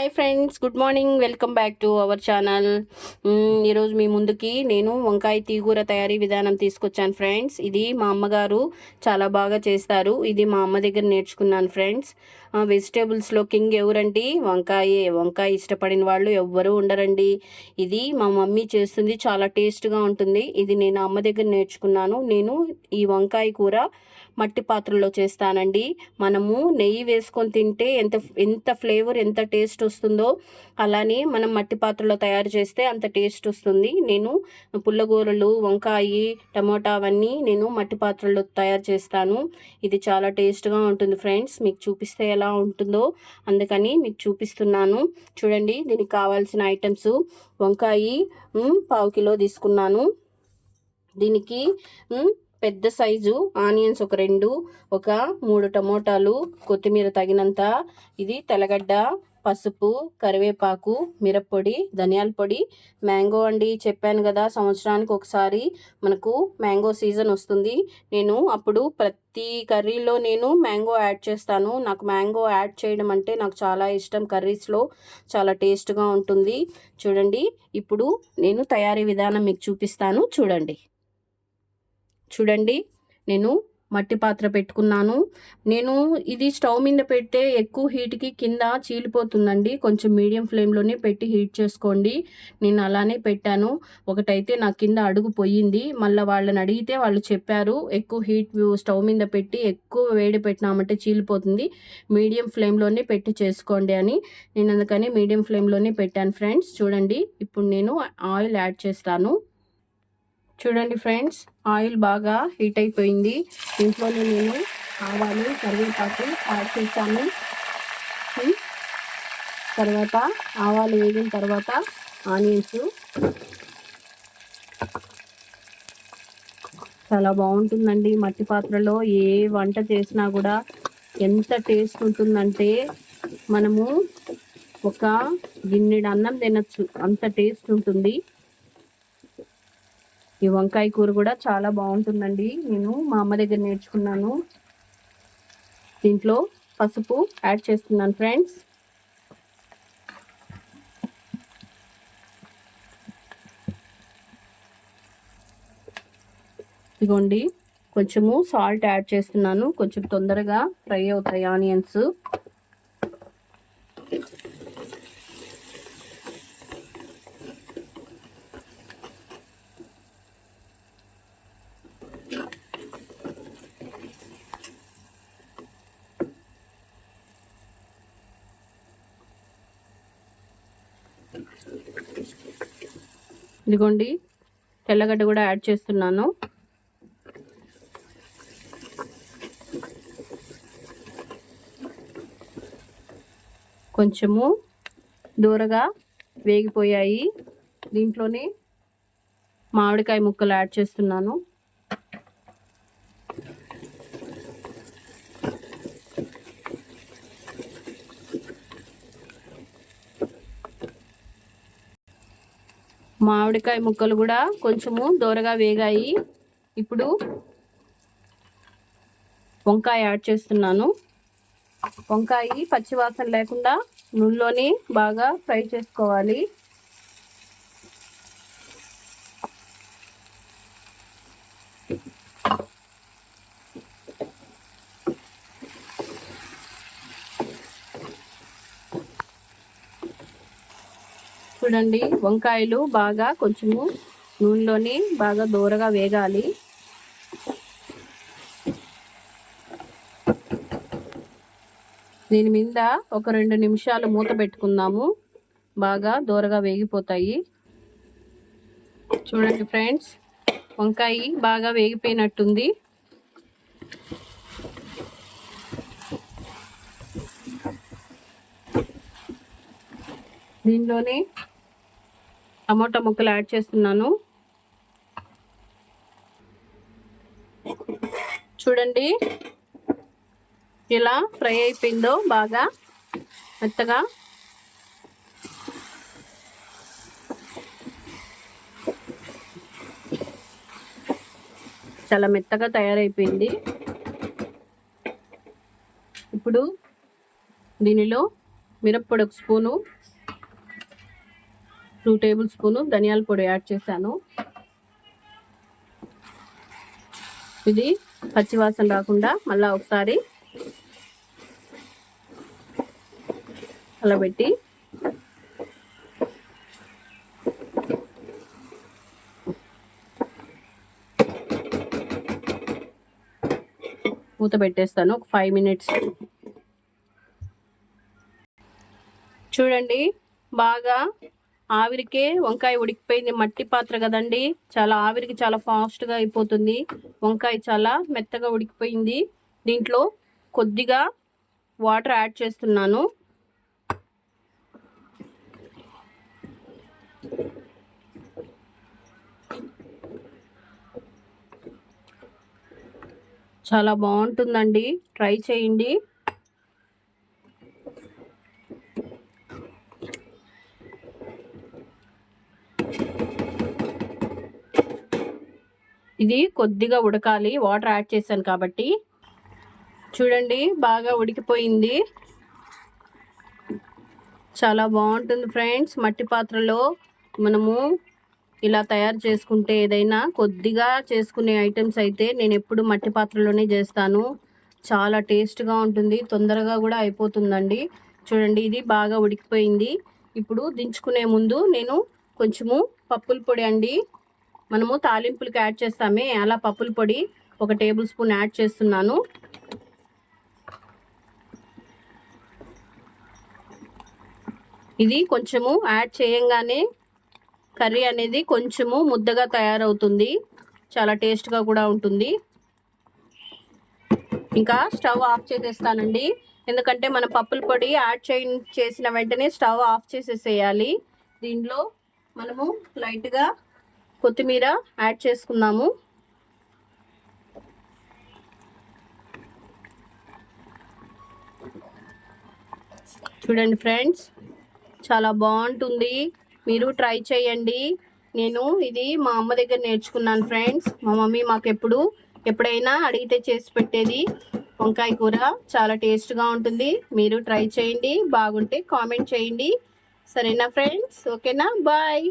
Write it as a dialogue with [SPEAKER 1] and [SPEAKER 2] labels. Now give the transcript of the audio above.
[SPEAKER 1] Hi friends, good morning. Welcome back to our channel. ఈరోజు మీ ముందుకి నేను వంకాయ తీగూర తయారీ విధానం తీసుకొచ్చాను ఫ్రెండ్స్. ఇది మా అమ్మగారు చాలా బాగా చేస్తారు. ఇది మా అమ్మ దగ్గర నేర్చుకున్నాను ఫ్రెండ్స్. వెజిటేబుల్స్లో కింగ్ ఎవరండి? వంకాయే. వంకాయ ఇష్టపడిన వాళ్ళు ఎవ్వరూ ఉండరండి. ఇది మా మమ్మీ చేస్తుంది, చాలా టేస్ట్గా ఉంటుంది. ఇది నేను అమ్మ దగ్గర నేర్చుకున్నాను. నేను ఈ వంకాయ కూర మట్టి పాత్రలో చేస్తానండి. మనము నెయ్యి వేసుకొని తింటే ఎంత ఎంత ఫ్లేవర్, ఎంత టేస్ట్ వస్తుందో, అలానే మనం మట్టి పాత్రలో తయారు చేస్తే అంత టేస్ట్ వస్తుంది. నేను పుల్లగూరలు, వంకాయ, టమోటా అవన్నీ నేను మట్టి పాత్రలో తయారు చేస్తాను. ఇది చాలా టేస్ట్గా ఉంటుంది ఫ్రెండ్స్. మీకు చూపిస్తే ఎలా ఉంటుందో అందుకని మీకు చూపిస్తున్నాను. చూడండి, దీనికి కావాల్సిన ఐటమ్స్: వంకాయ 1/4 కిలో తీసుకున్నాను. దీనికి పెద్ద సైజు ఆనియన్స్ ఒక 2, ఒక 3 టమోటాలు, కొత్తిమీర తగినంత, ఇది తెల్లగడ్డ, పసుపు, కరివేపాకు, మిరప్పొడి, ధనియాల పొడి, మ్యాంగో అండి. చెప్పాను కదా, సంవత్సరానికి ఒకసారి మనకు మ్యాంగో సీజన్ వస్తుంది. నేను అప్పుడు ప్రతి కర్రీలో నేను మ్యాంగో యాడ్ చేస్తాను. నాకు మ్యాంగో యాడ్ చేయడం అంటే నాకు చాలా ఇష్టం. కర్రీస్లో చాలా టేస్ట్గా ఉంటుంది. చూడండి, ఇప్పుడు నేను తయారీ విధానం మీకు చూపిస్తాను. చూడండి, నేను మట్టి పాత్ర పెట్టుకున్నాను. నేను ఇది స్టవ్ మీద పెడితే ఎక్కువ హీట్కి కింద చీలిపోతుందండి. కొంచెం మీడియం ఫ్లేమ్లోనే పెట్టి హీట్ చేసుకోండి. నేను అలానే పెట్టాను. ఒకటైతే నా కింద అడుగు పోయింది. మళ్ళీ వాళ్ళని అడిగితే వాళ్ళు చెప్పారు, ఎక్కువ హీట్ స్టవ్ మీద పెట్టి ఎక్కువ వేడి పెట్టినామంటే చీలిపోతుంది, మీడియం ఫ్లేమ్లోనే పెట్టి చేసుకోండి అని. నేను అందుకని మీడియం ఫ్లేమ్లోనే పెట్టాను ఫ్రెండ్స్. చూడండి, ఇప్పుడు నేను ఆయిల్ యాడ్ చేస్తాను. చూడండి ఫ్రెండ్స్, ఆయిల్ బాగా హీట్ అయిపోయింది. ఇంట్లోనే నేను ఆవాలు, కరివేపాకు యాడ్ చేశాను. తర్వాత ఆవాలు వేగిన తర్వాత ఆనియన్స్. చాలా బాగుంటుందండి మట్టి పాత్రలో ఏ వంట చేసినా కూడా. ఎంత టేస్ట్ ఉంటుందంటే మనము ఒక గిన్నెడు అన్నం తినచ్చు, అంత టేస్ట్ ఉంటుంది. ఈ వంకాయ కూర కూడా చాలా బాగుంటుందండి. నేను మా అమ్మ దగ్గర నేర్చుకున్నాను. దీంట్లో పసుపు యాడ్ చేస్తున్నాను ఫ్రెండ్స్. ఇదిగోండి, కొంచెము సాల్ట్ యాడ్ చేస్తున్నాను. కొంచెం తొందరగా ఫ్రై అవుతాయి ఆనియన్స్. ఇదిగోండి, తెల్లగడ్డ కూడా యాడ్ చేస్తున్నాను. కొంచెము దూరగా వేగిపోయాయి. దీంట్లోనే మామిడికాయ ముక్కలు యాడ్ చేస్తున్నాను. మామిడికాయ ముక్కలు కూడా కొంచెము దూరగా వేగాయి. ఇప్పుడు వంకాయ యాడ్ చేస్తున్నాను. వంకాయ పచ్చివాసన లేకుండా నూనెలోనే బాగా ఫ్రై చేసుకోవాలి. చూడండి, వంకాయలు బాగా కొంచెము నూనెలోనే బాగా దూరగా వేగాలి. దీని మీద ఒక 2 నిమిషాలు మూత పెట్టుకుందాము. బాగా దూరగా వేగిపోతాయి. చూడండి ఫ్రెండ్స్, వంకాయ బాగా వేగిపోయినట్టుంది. దీనిలోనే టమోటా ముక్కలు యాడ్ చేస్తున్నాను. చూడండి, ఇలా ఫ్రై అయిపోయిందో బాగా మెత్తగా. చాలా మెత్తగా తయారైపోయింది. ఇప్పుడు దీనిలో మిరప్పొడి 1 స్పూను, 2 టేబుల్ స్పూను ధనియాల పొడి యాడ్ చేశాను. ఇది పచ్చివాసన రాకుండా మళ్ళీ ఒకసారి అలా పెట్టి మూత పెట్టేస్తాను ఒక 5 మినిట్స్. చూడండి బాగా ఆవిరికే వంకాయ ఉడికిపోయింది. మట్టి పాత్ర కదండి, చాలా ఆవిరికి చాలా ఫాస్ట్గా అయిపోతుంది. వంకాయ చాలా మెత్తగా ఉడికిపోయింది. దీంట్లో కొద్దిగా వాటర్ యాడ్ చేస్తున్నాను. చాలా బాగుంటుందండి, ట్రై చేయండి. ఇది కొద్దిగా ఉడకాలి, వాటర్ యాడ్ చేశాను కాబట్టి. చూడండి బాగా ఉడికిపోయింది. చాలా బాగుంటుంది ఫ్రెండ్స్. మట్టి పాత్రలో మనము ఇలా తయారు చేసుకుంటే, ఏదైనా కొద్దిగా చేసుకునే ఐటమ్స్ అయితే నేను ఎప్పుడు మట్టి పాత్రలోనే చేస్తాను. చాలా టేస్ట్గా ఉంటుంది, తొందరగా కూడా అయిపోతుందండి. చూడండి ఇది బాగా ఉడికిపోయింది. ఇప్పుడు దించుకునే ముందు నేను కొంచెము పప్పుల పొడి అండి, మనము తాలింపులకి యాడ్ చేస్తామే అలా పప్పుల పొడి 1 టేబుల్ స్పూన్ యాడ్ చేస్తున్నాను. ఇది కొంచెము యాడ్ చేయంగానే కర్రీ అనేది కొంచెము ముద్దగా తయారవుతుంది, చాలా టేస్ట్గా కూడా ఉంటుంది. ఇంకా స్టవ్ ఆఫ్ చేసేస్తానండి, ఎందుకంటే మనం పప్పుల పొడి యాడ్ చేసిన వెంటనే స్టవ్ ఆఫ్ చేసేసేయాలి. దీంట్లో మనము లైట్గా కొత్తిమీర యాడ్ చేసుకుందాము. చూడండి ఫ్రెండ్స్, చాలా బాగుంటుంది, మీరు ట్రై చేయండి. నేను ఇది మా అమ్మ దగ్గర నేర్చుకున్నాను ఫ్రెండ్స్. మా మమ్మీ మాకు ఎప్పుడైనా అడిగితే చేసి పెట్టేది వంకాయ కూర. చాలా టేస్ట్గా ఉంటుంది, మీరు ట్రై చేయండి. బాగుంటే కామెంట్ చేయండి. సరేనా ఫ్రెండ్స్? ఓకేనా? బాయ్.